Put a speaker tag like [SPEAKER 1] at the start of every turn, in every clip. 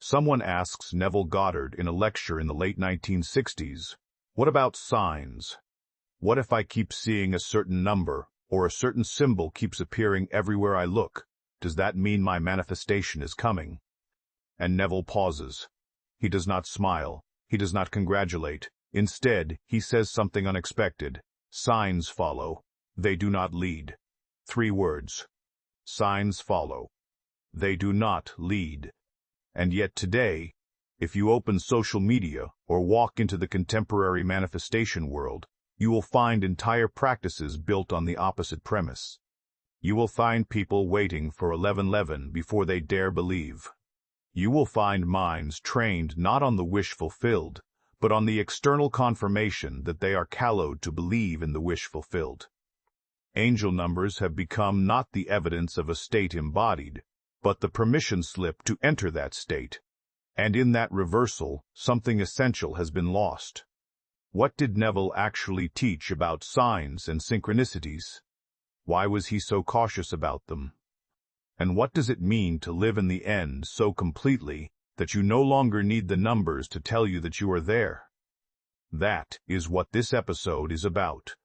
[SPEAKER 1] Someone asks Neville Goddard in a lecture in the late 1960s, "What about signs? What if I keep seeing a certain number, or a certain symbol keeps appearing everywhere I look? Does that mean my manifestation is coming?" And Neville pauses. He does not smile. He does not congratulate. Instead, he says something unexpected. Signs follow. They do not lead. 3 words. Signs follow. They do not lead. And yet today, if you open social media or walk into the contemporary manifestation world, you will find entire practices built on the opposite premise. You will find people waiting for 11:11 before they dare believe. You will find minds trained not on the wish fulfilled, but on the external confirmation that they are callowed to believe in the wish fulfilled. Angel numbers have become not the evidence of a state embodied, but the permission slip to enter that state. And in that reversal, something essential has been lost. What did Neville actually teach about signs and synchronicities? Why was he so cautious about them? And what does it mean to live in the end so completely that you no longer need the numbers to tell you that you are there? That is what this episode is about.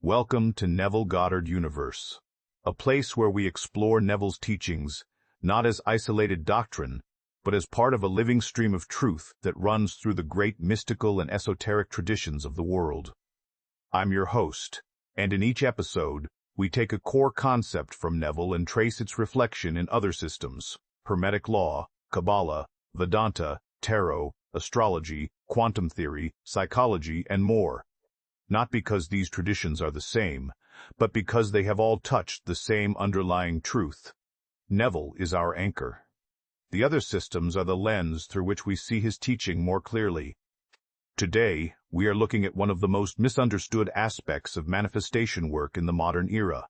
[SPEAKER 1] Welcome to Neville Goddard Universe, a place where we explore Neville's teachings not as isolated doctrine, but as part of a living stream of truth that runs through the great mystical and esoteric traditions of the world. I'm your host, and in each episode, we take a core concept from Neville and trace its reflection in other systems: Hermetic law, Kabbalah, Vedanta, tarot, astrology, quantum theory, psychology, and more. Not because these traditions are the same, but because they have all touched the same underlying truth. Neville is our anchor. The other systems are the lens through which we see his teaching more clearly. Today, we are looking at one of the most misunderstood aspects of manifestation work in the modern era: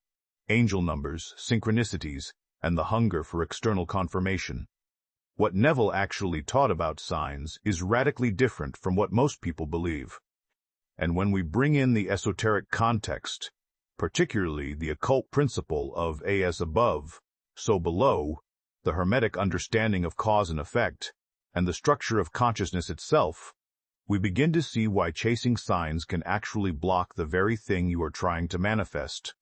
[SPEAKER 1] angel numbers, synchronicities, and the hunger for external confirmation. What Neville actually taught about signs is radically different from what most people believe. And when we bring in the esoteric context, particularly the occult principle of as above, so below, the Hermetic understanding of cause and effect, and the structure of consciousness itself, we begin to see why chasing signs can actually block the very thing you are trying to manifest.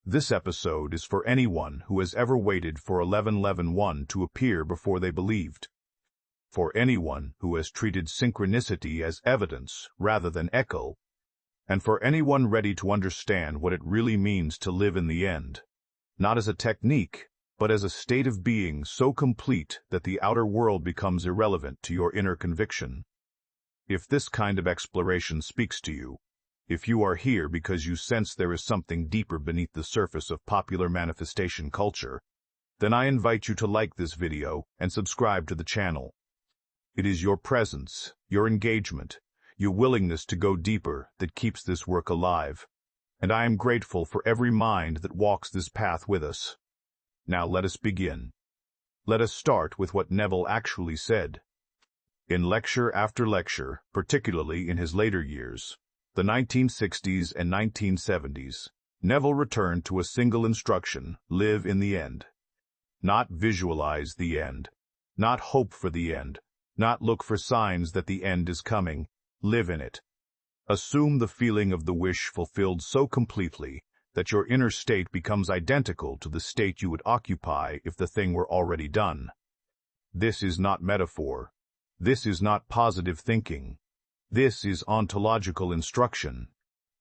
[SPEAKER 1] This episode is for anyone who has ever waited for 11:11 to appear before they believed. For anyone who has treated synchronicity as evidence rather than echo, and for anyone ready to understand what it really means to live in the end, not as a technique, but as a state of being so complete that the outer world becomes irrelevant to your inner conviction. If this kind of exploration speaks to you, if you are here because you sense there is something deeper beneath the surface of popular manifestation culture, then I invite you to like this video and subscribe to the channel. It is your presence, your engagement, your willingness to go deeper that keeps this work alive, and I am grateful for every mind that walks this path with us. Now let us begin. Let us start with what Neville actually said. In lecture after lecture, particularly in his later years, the 1960s and 1970s, Neville returned to a single instruction: live in the end. Not visualize the end, not hope for the end, not look for signs that the end is coming. Live in it. Assume the feeling of the wish fulfilled so completely that your inner state becomes identical to the state you would occupy if the thing were already done. This is not metaphor. This is not positive thinking. This is ontological instruction.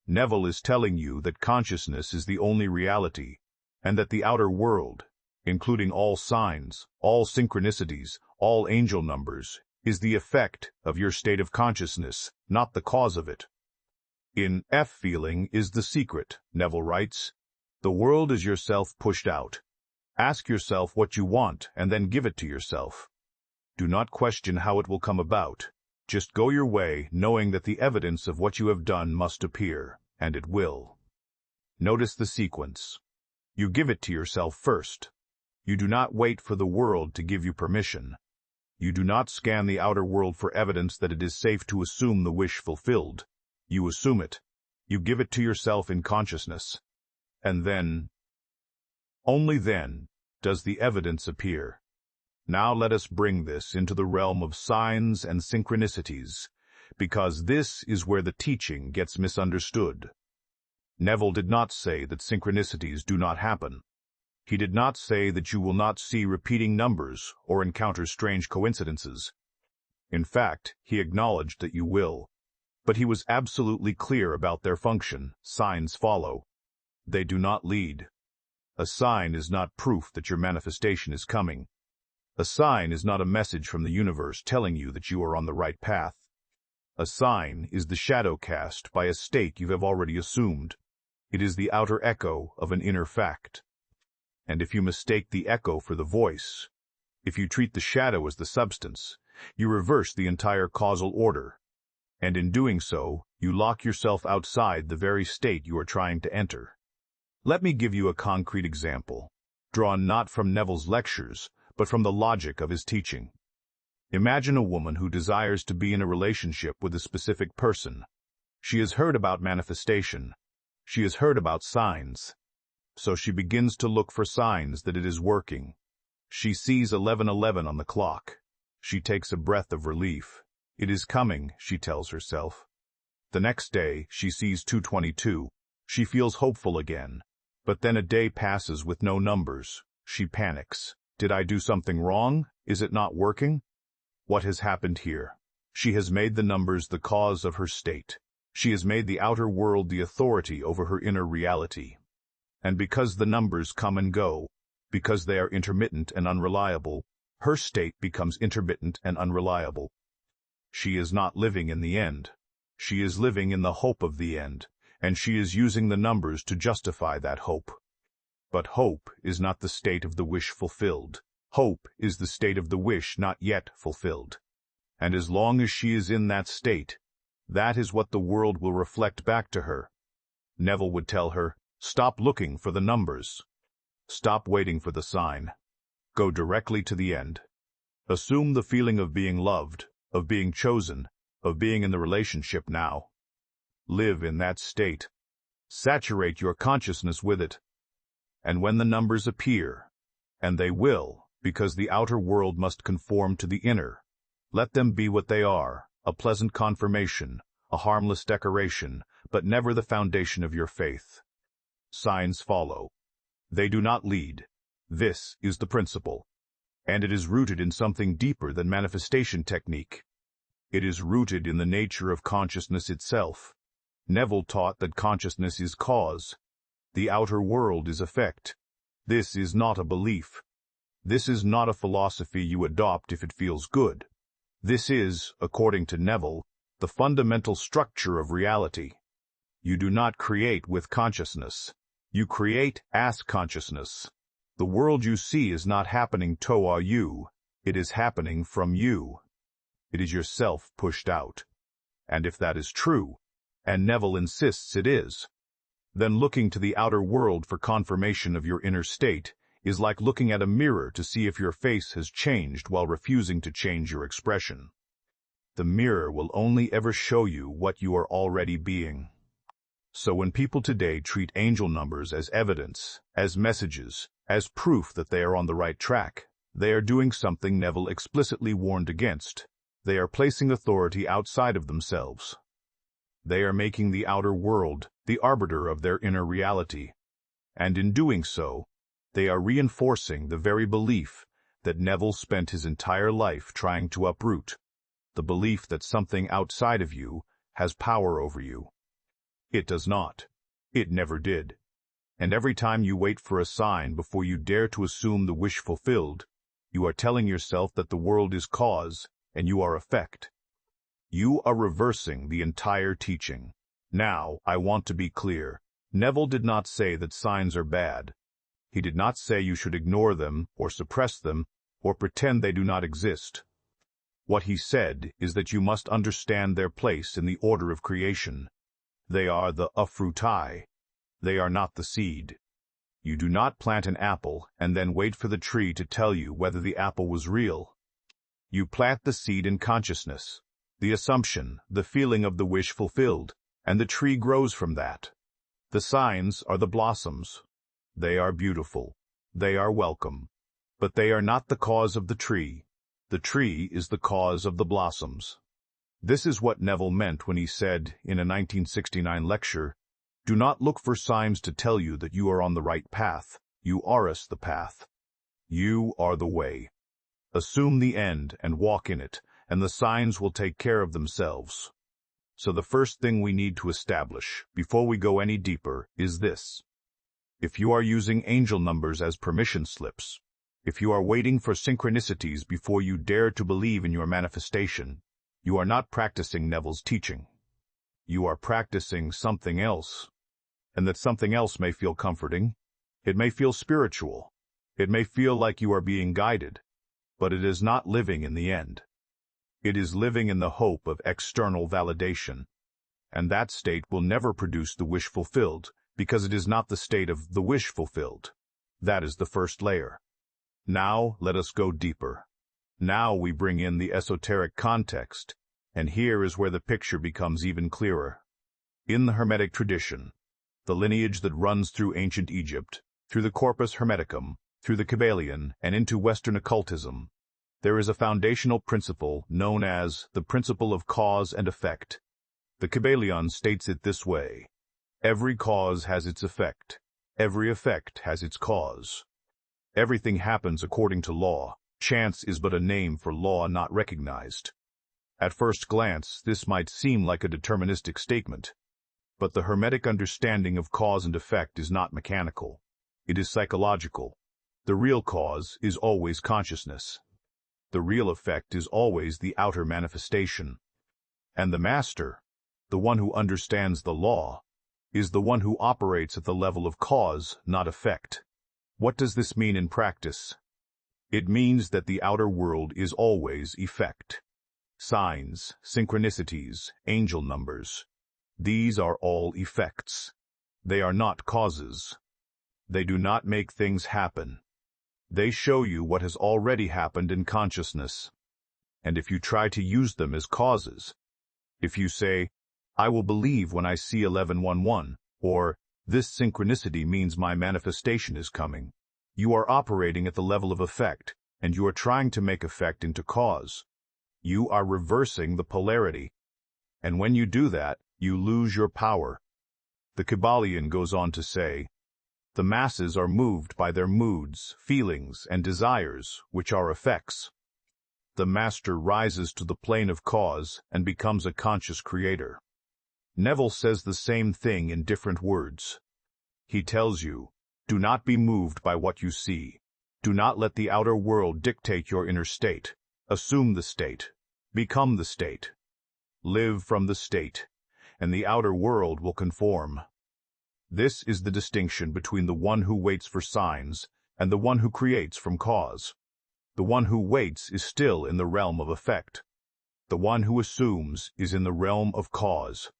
[SPEAKER 1] Neville is telling you that consciousness is the only reality, and that the outer world, including all signs, all synchronicities, all angel numbers, is the effect of your state of consciousness, not the cause of it. In Feeling is the secret, Neville writes. The world is yourself pushed out. Ask yourself what you want and then give it to yourself. Do not question how it will come about. Just go your way, knowing that the evidence of what you have done must appear, and it will. Notice the sequence. You give it to yourself first. You do not wait for the world to give you permission. You do not scan the outer world for evidence that it is safe to assume the wish fulfilled. You assume it. You give it to yourself in consciousness. And then, only then, does the evidence appear. Now let us bring this into the realm of signs and synchronicities, because this is where the teaching gets misunderstood. Neville did not say that synchronicities do not happen. He did not say that you will not see repeating numbers or encounter strange coincidences. In fact, he acknowledged that you will. But he was absolutely clear about their function. Signs follow. They do not lead. A sign is not proof that your manifestation is coming. A sign is not a message from the universe telling you that you are on the right path. A sign is the shadow cast by a state you have already assumed. It is the outer echo of an inner fact. And if you mistake the echo for the voice, if you treat the shadow as the substance, you reverse the entire causal order. And in doing so, you lock yourself outside the very state you are trying to enter. Let me give you a concrete example, drawn not from Neville's lectures, but from the logic of his teaching. Imagine a woman who desires to be in a relationship with a specific person. She has heard about manifestation. She has heard about signs. So she begins to look for signs that it is working. She sees 11:11 on the clock. She takes a breath of relief. It is coming, she tells herself. The next day, she sees 2:22. She feels hopeful again. But then a day passes with no numbers. She panics. Did I do something wrong? Is it not working? What has happened here? She has made the numbers the cause of her state. She has made the outer world the authority over her inner reality. And because the numbers come and go, because they are intermittent and unreliable, her state becomes intermittent and unreliable. She is not living in the end. She is living in the hope of the end, and she is using the numbers to justify that hope. But hope is not the state of the wish fulfilled. Hope is the state of the wish not yet fulfilled. And as long as she is in that state, that is what the world will reflect back to her. Neville would tell her, stop looking for the numbers. Stop waiting for the sign. Go directly to the end. Assume the feeling of being loved, of being chosen, of being in the relationship now. Live in that state. Saturate your consciousness with it. And when the numbers appear, and they will, because the outer world must conform to the inner, let them be what they are, a pleasant confirmation, a harmless decoration, but never the foundation of your faith. Signs follow. They do not lead. This is the principle. And it is rooted in something deeper than manifestation technique. It is rooted in the nature of consciousness itself. Neville taught that consciousness is cause. The outer world is effect. This is not a belief. This is not a philosophy you adopt if it feels good. This is, according to Neville, the fundamental structure of reality. You do not create with consciousness. You create as consciousness. The world you see is not happening toward you. It is happening from you. It is yourself pushed out. And if that is true, and Neville insists it is, then looking to the outer world for confirmation of your inner state is like looking at a mirror to see if your face has changed while refusing to change your expression. The mirror will only ever show you what you are already being. So when people today treat angel numbers as evidence, as messages, as proof that they are on the right track, they are doing something Neville explicitly warned against. They are placing authority outside of themselves. They are making the outer world the arbiter of their inner reality. And in doing so, they are reinforcing the very belief that Neville spent his entire life trying to uproot, the belief that something outside of you has power over you. It does not. It never did. And every time you wait for a sign before you dare to assume the wish fulfilled, you are telling yourself that the world is cause and you are effect. You are reversing the entire teaching. Now, I want to be clear. Neville did not say that signs are bad. He did not say you should ignore them or suppress them or pretend they do not exist. What he said is that you must understand their place in the order of creation. They are the fruitae. They are not the seed. You do not plant an apple and then wait for the tree to tell you whether the apple was real. You plant the seed in consciousness, the assumption, the feeling of the wish fulfilled, and the tree grows from that. The signs are the blossoms. They are beautiful. They are welcome. But they are not the cause of the tree. The tree is the cause of the blossoms. This is what Neville meant when he said, in a 1969 lecture, "Do not look for signs to tell you that you are on the right path. You are the path. You are the way. Assume the end and walk in it, and the signs will take care of themselves." So the first thing we need to establish, before we go any deeper, is this. If you are using angel numbers as permission slips, if you are waiting for synchronicities before you dare to believe in your manifestation, you are not practicing Neville's teaching. You are practicing something else. And that something else may feel comforting. It may feel spiritual. It may feel like you are being guided. But it is not living in the end. It is living in the hope of external validation. And that state will never produce the wish fulfilled, because it is not the state of the wish fulfilled. That is the first layer. Now let us go deeper. Now we bring in the esoteric context, and here is where the picture becomes even clearer. In the Hermetic tradition, the lineage that runs through ancient Egypt, through the Corpus Hermeticum, through the Kabbalion, and into Western occultism, there is a foundational principle known as the principle of cause and effect. The Kabbalion states it this way: every cause has its effect. Every effect has its cause. Everything happens according to law. Chance is but a name for law not recognized. At first glance, this might seem like a deterministic statement, but the Hermetic understanding of cause and effect is not mechanical. It is psychological. The real cause is always consciousness. The real effect is always the outer manifestation. And the master, the one who understands the law, is the one who operates at the level of cause, not effect. What does this mean in practice? It means that the outer world is always effect. Signs, synchronicities, angel numbers. These are all effects. They are not causes. They do not make things happen. They show you what has already happened in consciousness. And if you try to use them as causes, if you say, "I will believe when I see 1111, or this synchronicity means my manifestation is coming," you are operating at the level of effect, and you are trying to make effect into cause. You are reversing the polarity. And when you do that, you lose your power. The Kabbalion goes on to say, the masses are moved by their moods, feelings, and desires, which are effects. The master rises to the plane of cause and becomes a conscious creator. Neville says the same thing in different words. He tells you, do not be moved by what you see. Do not let the outer world dictate your inner state. Assume the state. Become the state. Live from the state, and the outer world will conform. This is the distinction between the one who waits for signs and the one who creates from cause. The one who waits is still in the realm of effect. The one who assumes is in the realm of cause.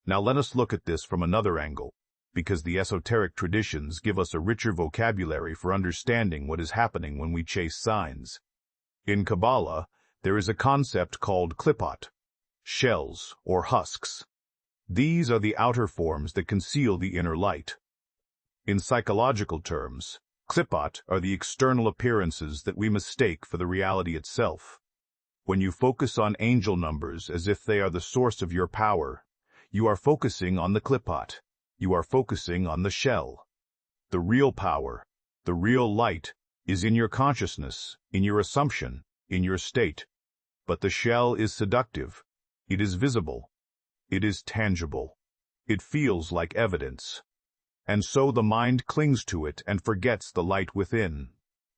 [SPEAKER 1] Now let us look at this from another angle, because the esoteric traditions give us a richer vocabulary for understanding what is happening when we chase signs. In Kabbalah, there is a concept called klippot, shells or husks. These are the outer forms that conceal the inner light. In psychological terms, klippot are the external appearances that we mistake for the reality itself. When you focus on angel numbers as if they are the source of your power, you are focusing on the klippot. You are focusing on the shell. The real power, the real light, is in your consciousness, in your assumption, in your state. But the shell is seductive. It is visible. It is tangible. It feels like evidence. And so the mind clings to it and forgets the light within.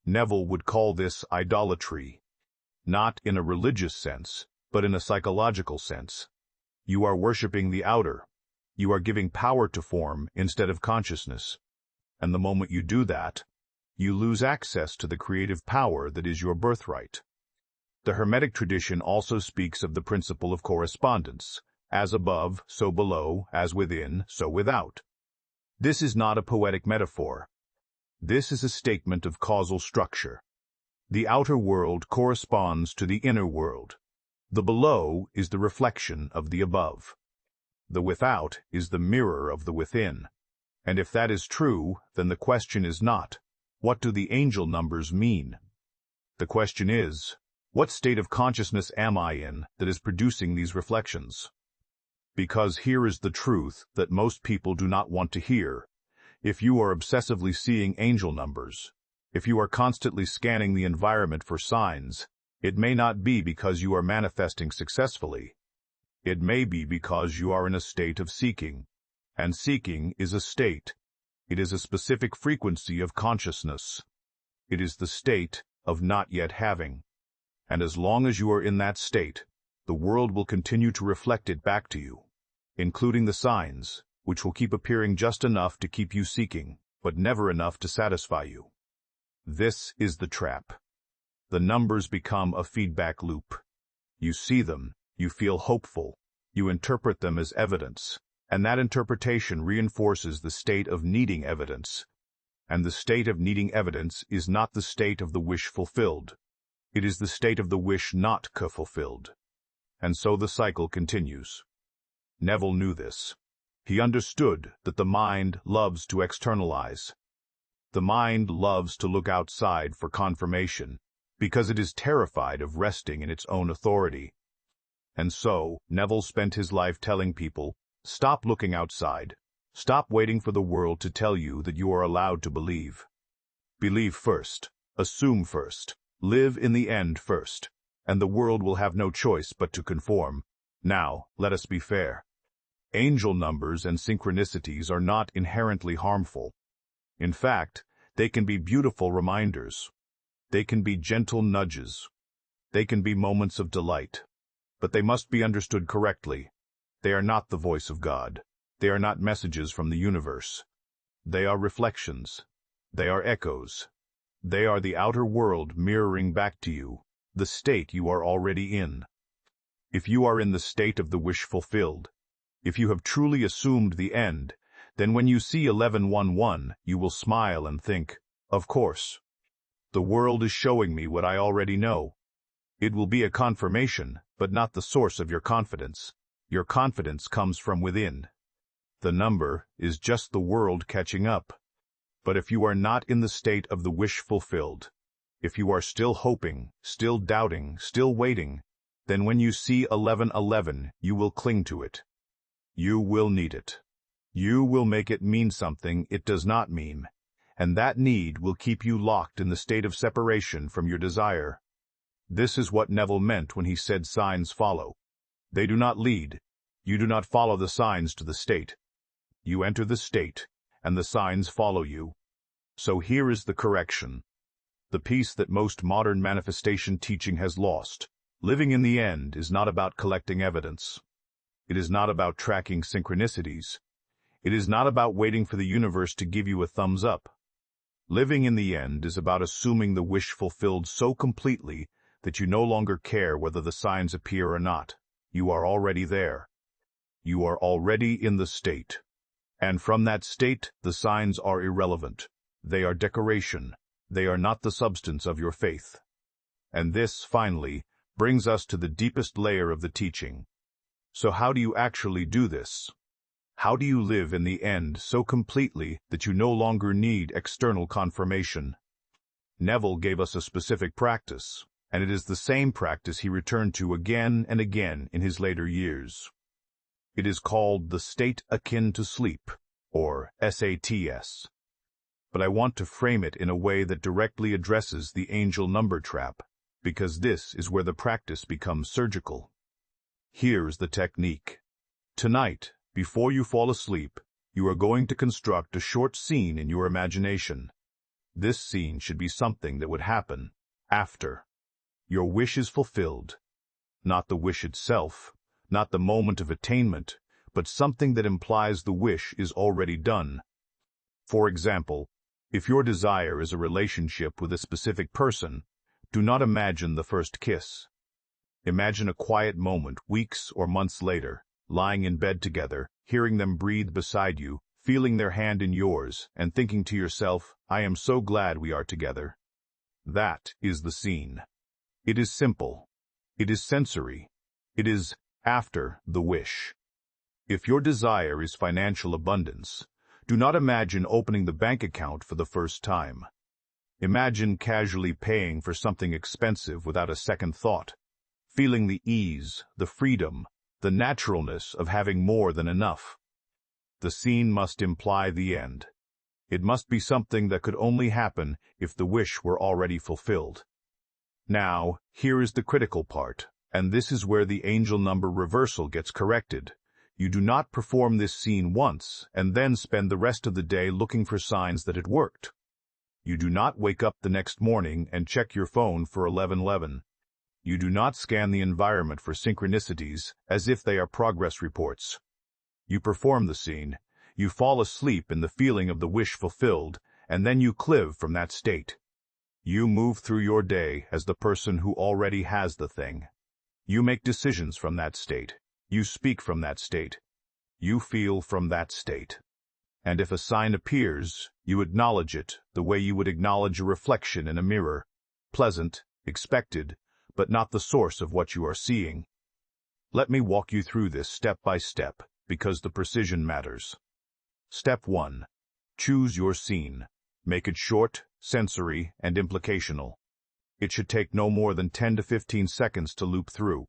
[SPEAKER 1] Neville would call this idolatry. Not in a religious sense, but in a psychological sense. You are worshipping the outer. You are giving power to form instead of consciousness. And the moment you do that, you lose access to the creative power that is your birthright. The Hermetic tradition also speaks of the principle of correspondence. As above, so below, as within, so without. This is not a poetic metaphor. This is a statement of causal structure. The outer world corresponds to the inner world. The below is the reflection of the above. The without is the mirror of the within. And if that is true, then the question is not, what do the angel numbers mean? The question is, what state of consciousness am I in that is producing these reflections? Because here is the truth that most people do not want to hear. If you are obsessively seeing angel numbers, if you are constantly scanning the environment for signs, it may not be because you are manifesting successfully. It may be because you are in a state of seeking. And seeking is a state. It is a specific frequency of consciousness. It is the state of not yet having. And as long as you are in that state, the world will continue to reflect it back to you, including the signs, which will keep appearing just enough to keep you seeking, but never enough to satisfy you. This is the trap. The numbers become a feedback loop. You see them, you feel hopeful, you interpret them as evidence, and that interpretation reinforces the state of needing evidence. And the state of needing evidence is not the state of the wish fulfilled. It is the state of the wish not fulfilled. And so the cycle continues. Neville knew this. He understood that the mind loves to externalize. The mind loves to look outside for confirmation, because it is terrified of resting in its own authority. And so, Neville spent his life telling people, stop looking outside. Stop waiting for the world to tell you that you are allowed to believe. Believe first, assume first, live in the end first, and the world will have no choice but to conform. Now, let us be fair. Angel numbers and synchronicities are not inherently harmful. In fact, they can be beautiful reminders. They can be gentle nudges. They can be moments of delight. But they must be understood correctly. They are not the voice of God. They are not messages from the universe. They are reflections. They are echoes. They are the outer world mirroring back to you, the state you are already in. If you are in the state of the wish fulfilled, if you have truly assumed the end, then when you see 1111, you will smile and think, of course. The world is showing me what I already know. It will be a confirmation, but not the source of your confidence. Your confidence comes from within. The number is just the world catching up. But if you are not in the state of the wish fulfilled, if you are still hoping, still doubting, still waiting, then when you see 1111, you will cling to it. You will need it. You will make it mean something it does not mean, and that need will keep you locked in the state of separation from your desire. This is what Neville meant when he said signs follow. They do not lead. You do not follow the signs to the state. You enter the state, and the signs follow you. So here is the correction. The piece that most modern manifestation teaching has lost. Living in the end is not about collecting evidence. It is not about tracking synchronicities. It is not about waiting for the universe to give you a thumbs up. Living in the end is about assuming the wish fulfilled so completely that you no longer care whether the signs appear or not. You are already there. You are already in the state. And from that state, the signs are irrelevant. They are decoration. They are not the substance of your faith. And this, finally, brings us to the deepest layer of the teaching. So how do you actually do this? How do you live in the end so completely that you no longer need external confirmation? Neville gave us a specific practice, and it is the same practice he returned to again and again in his later years. It is called the state akin to sleep, or SATS. But I want to frame it in a way that directly addresses the angel number trap, because this is where the practice becomes surgical. Here's the technique. Tonight, before you fall asleep, you are going to construct a short scene in your imagination. This scene should be something that would happen after. Your wish is fulfilled. Not the wish itself, not the moment of attainment, but something that implies the wish is already done. For example, if your desire is a relationship with a specific person, do not imagine the first kiss. Imagine a quiet moment weeks or months later, lying in bed together, hearing them breathe beside you, feeling their hand in yours, and thinking to yourself, I am so glad we are together. That is the scene. It is simple. It is sensory. It is after the wish. If your desire is financial abundance, do not imagine opening the bank account for the first time. Imagine casually paying for something expensive without a second thought, feeling the ease, the freedom, the naturalness of having more than enough. The scene must imply the end. It must be something that could only happen if the wish were already fulfilled. Now, here is the critical part, and this is where the angel number reversal gets corrected. You do not perform this scene once and then spend the rest of the day looking for signs that it worked. You do not wake up the next morning and check your phone for 11:11. You do not scan the environment for synchronicities as if they are progress reports. You perform the scene, you fall asleep in the feeling of the wish fulfilled, and then you clive from that state. You move through your day as the person who already has the thing. You make decisions from that state. You speak from that state. You feel from that state. And if a sign appears, you acknowledge it the way you would acknowledge a reflection in a mirror, pleasant, expected, but not the source of what you are seeing. Let me walk you through this step by step, because the precision matters. Step 1. Choose your scene. Make it short, sensory, and implicational. It should take no more than 10 to 15 seconds to loop through.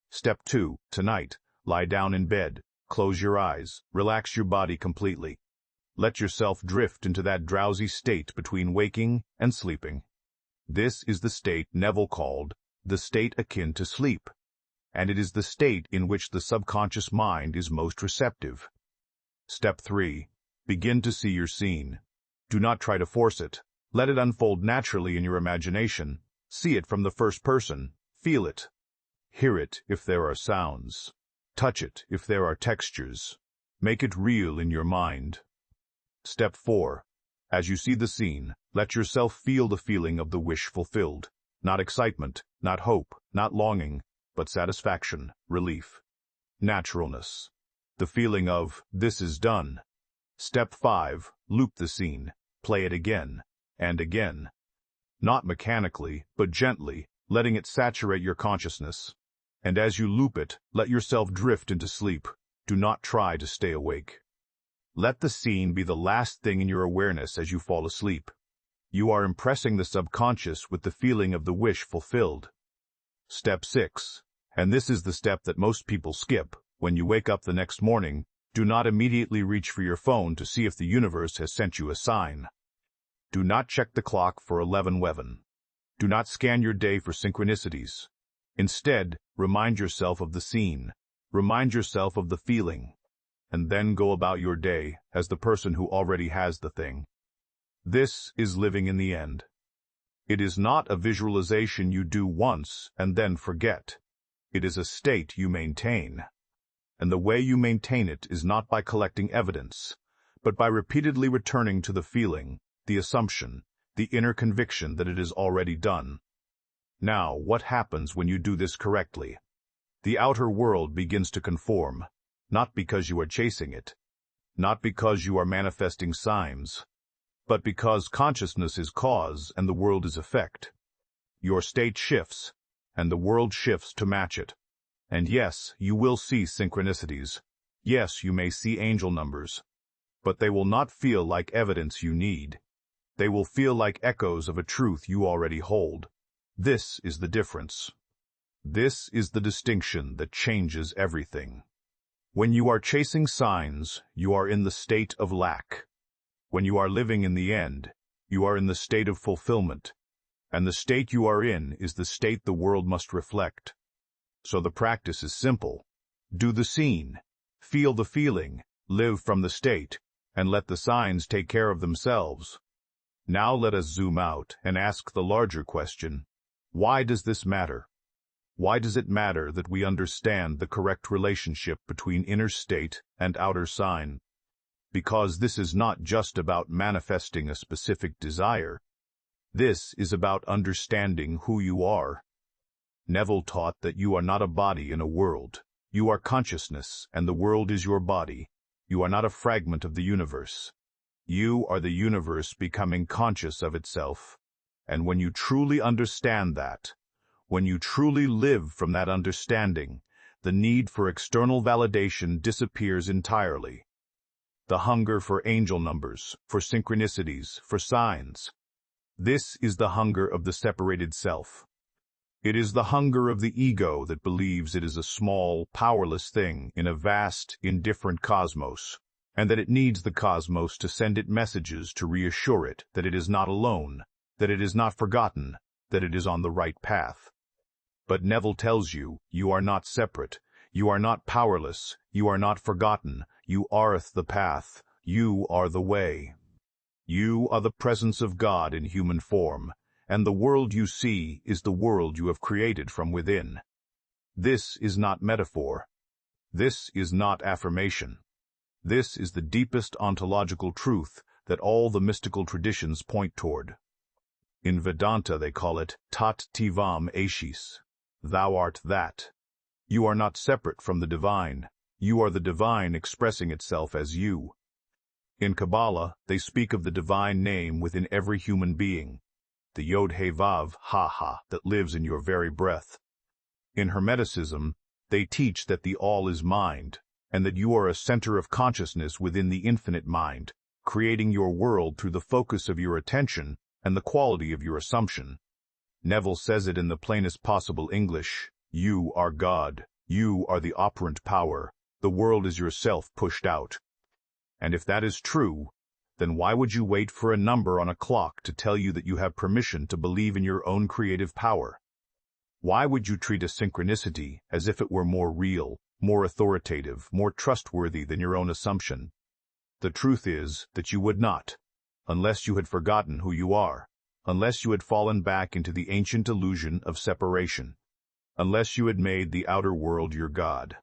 [SPEAKER 1] Step 2. Tonight, lie down in bed, close your eyes, relax your body completely. Let yourself drift into that drowsy state between waking and sleeping. This is the state Neville called the state akin to sleep, and it is the state in which the subconscious mind is most receptive. Step 3. Begin to see your scene. Do not try to force it. Let it unfold naturally in your imagination. See it from the first person. Feel it. Hear it if there are sounds. Touch it if there are textures. Make it real in your mind. Step 4. As you see the scene, let yourself feel the feeling of the wish fulfilled. Not excitement, not hope, not longing, but satisfaction, relief, naturalness. The feeling of, this is done. Step 5. Loop the scene. Play it again, and again. Not mechanically, but gently, letting it saturate your consciousness. And as you loop it, let yourself drift into sleep. Do not try to stay awake. Let the scene be the last thing in your awareness as you fall asleep. You are impressing the subconscious with the feeling of the wish fulfilled. Step 6. And this is the step that most people skip. When you wake up the next morning, do not immediately reach for your phone to see if the universe has sent you a sign. Do not check the clock for 11:11. Do not scan your day for synchronicities. Instead, remind yourself of the scene. Remind yourself of the feeling. And then go about your day as the person who already has the thing. This is living in the end. It is not a visualization you do once and then forget. It is a state you maintain. And the way you maintain it is not by collecting evidence, but by repeatedly returning to the feeling, the assumption, the inner conviction that it is already done. Now, what happens when you do this correctly? The outer world begins to conform. Not because you are chasing it, not because you are manifesting signs, but because consciousness is cause and the world is effect. Your state shifts, and the world shifts to match it. And yes, you will see synchronicities. Yes, you may see angel numbers. But they will not feel like evidence you need. They will feel like echoes of a truth you already hold. This is the difference. This is the distinction that changes everything. When you are chasing signs, you are in the state of lack. When you are living in the end, you are in the state of fulfillment. And the state you are in is the state the world must reflect. So the practice is simple. Do the scene, feel the feeling, live from the state, and let the signs take care of themselves. Now let us zoom out and ask the larger question. Why does this matter? Why does it matter that we understand the correct relationship between inner state and outer sign? Because this is not just about manifesting a specific desire. This is about understanding who you are. Neville taught that you are not a body in a world. You are consciousness, and the world is your body. You are not a fragment of the universe. You are the universe becoming conscious of itself. And when you truly understand that, when you truly live from that understanding, the need for external validation disappears entirely. The hunger for angel numbers, for synchronicities, for signs. This is the hunger of the separated self. It is the hunger of the ego that believes it is a small, powerless thing in a vast, indifferent cosmos, and that it needs the cosmos to send it messages to reassure it that it is not alone, that it is not forgotten, that it is on the right path. But Neville tells you, you are not separate, you are not powerless, you are not forgotten, you are the path, you are the way. You are the presence of God in human form, and the world you see is the world you have created from within. This is not metaphor. This is not affirmation. This is the deepest ontological truth that all the mystical traditions point toward. In Vedanta they call it tat tivam ashis. Thou art that. You are not separate from the divine. You are the divine expressing itself as you. In Kabbalah, they speak of the divine name within every human being, the Yod-He-Vav, Ha-Ha, that lives in your very breath. In Hermeticism, they teach that the all is mind, and that you are a center of consciousness within the infinite mind, creating your world through the focus of your attention and the quality of your assumption. Neville says it in the plainest possible English: you are God, you are the operant power, the world is yourself pushed out. And if that is true, then why would you wait for a number on a clock to tell you that you have permission to believe in your own creative power? Why would you treat a synchronicity as if it were more real, more authoritative, more trustworthy than your own assumption? The truth is that you would not, unless you had forgotten who you are, unless you had fallen back into the ancient illusion of separation, unless you had made the outer world your God.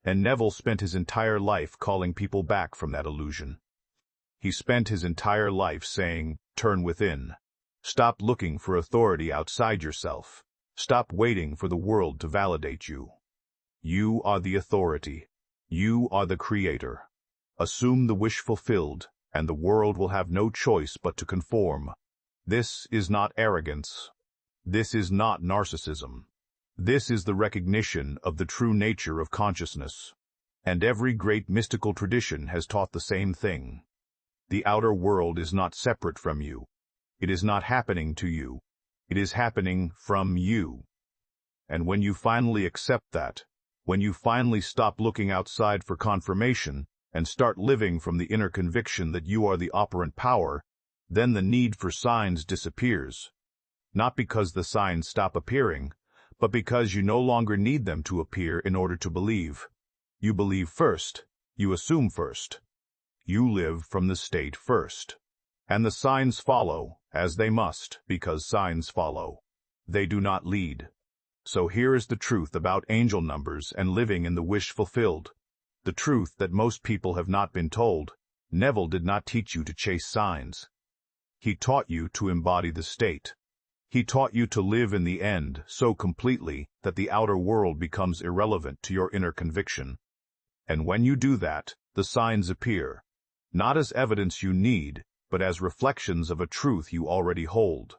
[SPEAKER 1] And Neville spent his entire life calling people back from that illusion. He spent his entire life saying, turn within. Stop looking for authority outside yourself. Stop waiting for the world to validate you. You are the authority. You are the creator. Assume the wish fulfilled, and the world will have no choice but to conform. This is not arrogance. This is not narcissism. This is the recognition of the true nature of consciousness. And every great mystical tradition has taught the same thing. The outer world is not separate from you. It is not happening to you. It is happening from you. And when you finally accept that, when you finally stop looking outside for confirmation and start living from the inner conviction that you are the operant power, then the need for signs disappears. Not because the signs stop appearing, but because you no longer need them to appear in order to believe. You believe first. You assume first. You live from the state first. And the signs follow, as they must, because signs follow. They do not lead. So here is the truth about angel numbers and living in the wish fulfilled. The truth that most people have not been told. Neville did not teach you to chase signs. He taught you to embody the state. He taught you to live in the end so completely that the outer world becomes irrelevant to your inner conviction. And when you do that, the signs appear, not as evidence you need, but as reflections of a truth you already hold.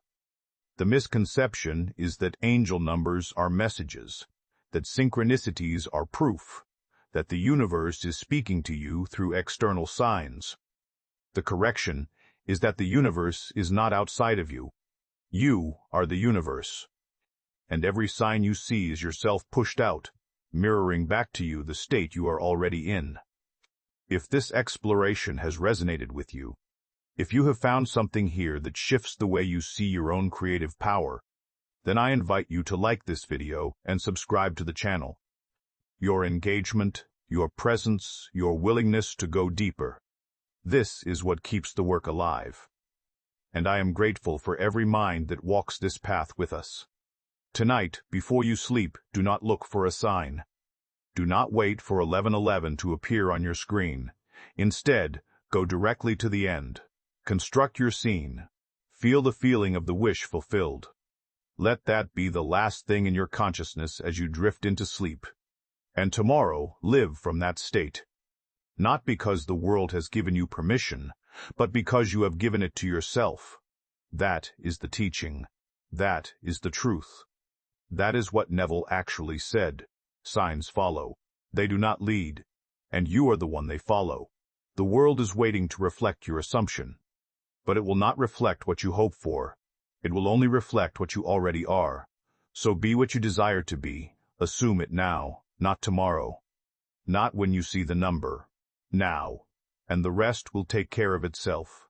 [SPEAKER 1] The misconception is that angel numbers are messages, that synchronicities are proof, that the universe is speaking to you through external signs. The correction is that the universe is not outside of you. You are the universe. And every sign you see is yourself pushed out, mirroring back to you the state you are already in. If this exploration has resonated with you, if you have found something here that shifts the way you see your own creative power, then I invite you to like this video and subscribe to the channel. Your engagement, your presence, your willingness to go deeper. This is what keeps the work alive. And I am grateful for every mind that walks this path with us. Tonight, before you sleep, do not look for a sign. Do not wait for 11:11 to appear on your screen. Instead, go directly to the end. Construct your scene. Feel the feeling of the wish fulfilled. Let that be the last thing in your consciousness as you drift into sleep. And tomorrow, live from that state. Not because the world has given you permission, but because you have given it to yourself. That is the teaching. That is the truth. That is what Neville actually said. Signs follow. They do not lead. And you are the one they follow. The world is waiting to reflect your assumption. But it will not reflect what you hope for. It will only reflect what you already are. So be what you desire to be. Assume it now, not tomorrow. Not when you see the number. Now. And the rest will take care of itself.